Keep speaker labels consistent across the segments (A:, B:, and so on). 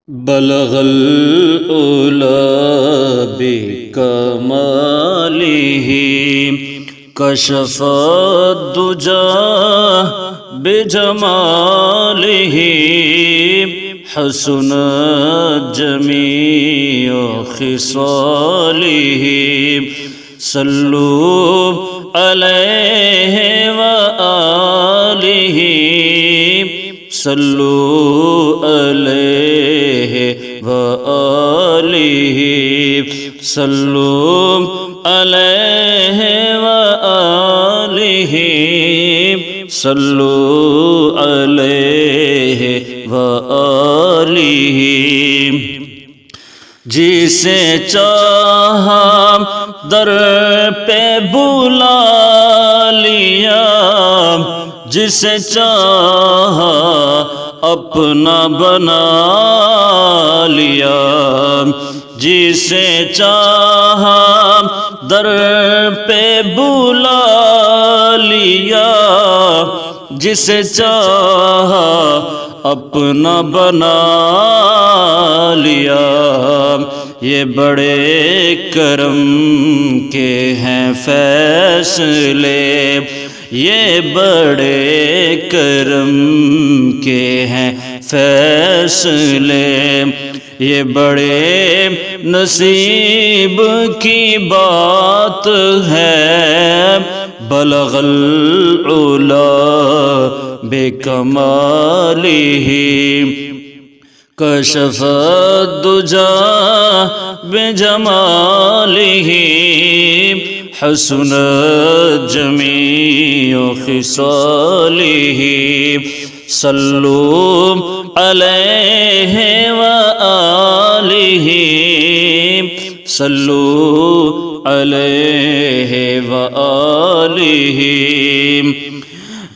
A: بلغ العلا بکمالہ کشف الدجی بجمالہ حسنت جمیع خصالہ صلو علیہ وآلہ صلو علیہ وآلہ صلو علیہ وآلہ صلو علیہ وآلہ جسے چاہا در پہ بلا لیا، جسے چاہا اپنا بنا لیا، جسے چاہا در پہ بلا لیا، جسے چاہا اپنا بنا لیا۔ یہ بڑے کرم کے ہیں فیصلے، یہ بڑے کرم کے ہیں فیصلے، یہ بڑے نصیب کی بات ہے۔ بلغ العلا بکمالہ کشف الدجی بجمالہ حسنت جمیع خصالہ صلو علیہ وآلہ صلو علیہ وآلہ۔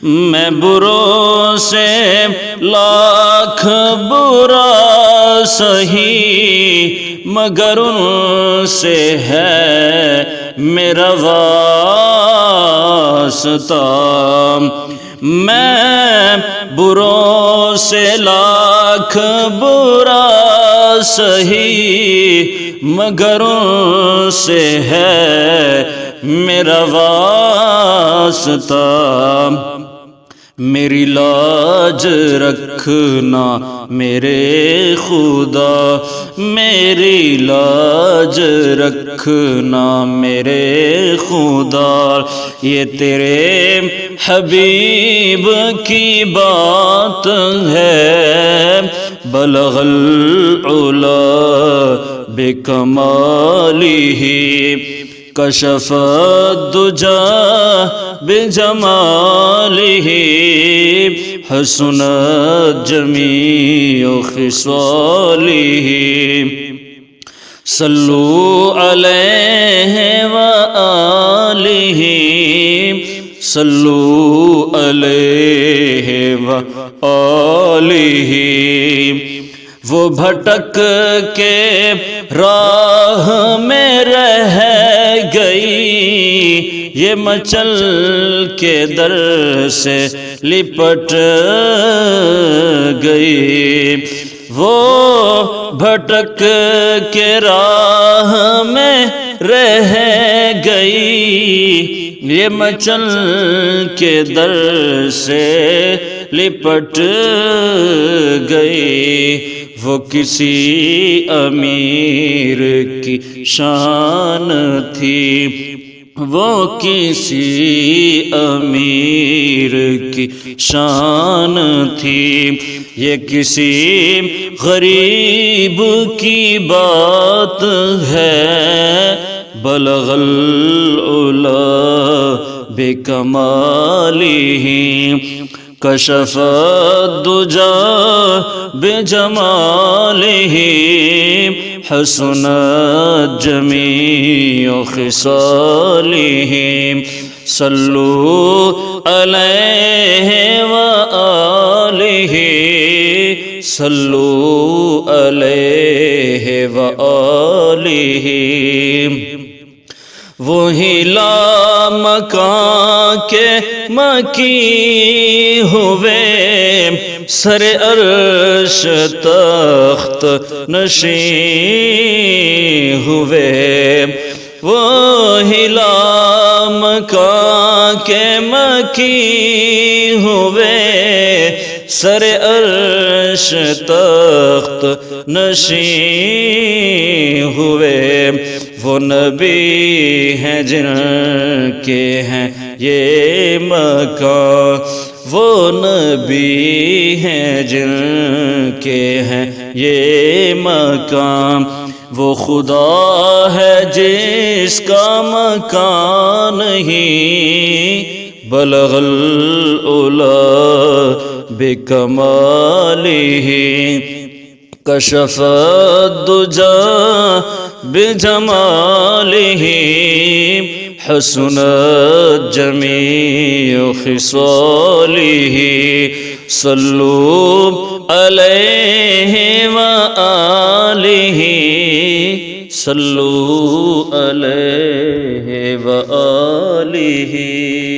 A: میں بروں سے لاکھ برا سہی، مگر ان سے ہے میرا واسطہ۔ میں بروں سے لاکھ برا سہی، مگر ان سے ہے میرا واسطہ۔ میری لاج رکھنا میرے خدا، میری لاج رکھنا میرے خدا، یہ تیرے حبیب کی بات ہے۔ بلغ العلا بکمالہ کشف الدجی بجمالہ حسنت جمیع خصالہ صلو علیہ وآلہ صلو علیہ وآلہ۔ وہ بھٹک کے راہ میں رہ گئی، یہ مچل کے در سے لپٹ گئی۔ وہ بھٹک کے راہ میں رہ گئی، یہ مچل کے در سے لپٹ گئی۔ وہ کسی امیر کی شان تھی، وہ کسی امیر کی شان تھی، یہ کسی غریب کی بات ہے۔ بلغ العلا بکمالہ کشف الدجی بجمالہ حسنت جمیع خصالہ صلو علیہ وآلہ صلو علیہ وآلہ۔ وہی لامکاں کے مکی ہوئے سر عرش تخت نشین ہوئے، وہی لامکاں کے مکی ہوئے، سر عرش تخت نشین ہوئے، وہ نبی ہیں جن کے ہیں یہ مکان، وہ نبی ہیں جن کے ہیں یہ مکان، وہ خدا ہے جس کا مکان نہیں، بلغ العلا بکمالہ، کشف الدجی بجمالہ، حسنت جمیع خصالہ، صلوا علیہ وآلہ، صلوا علیہ وآلہ۔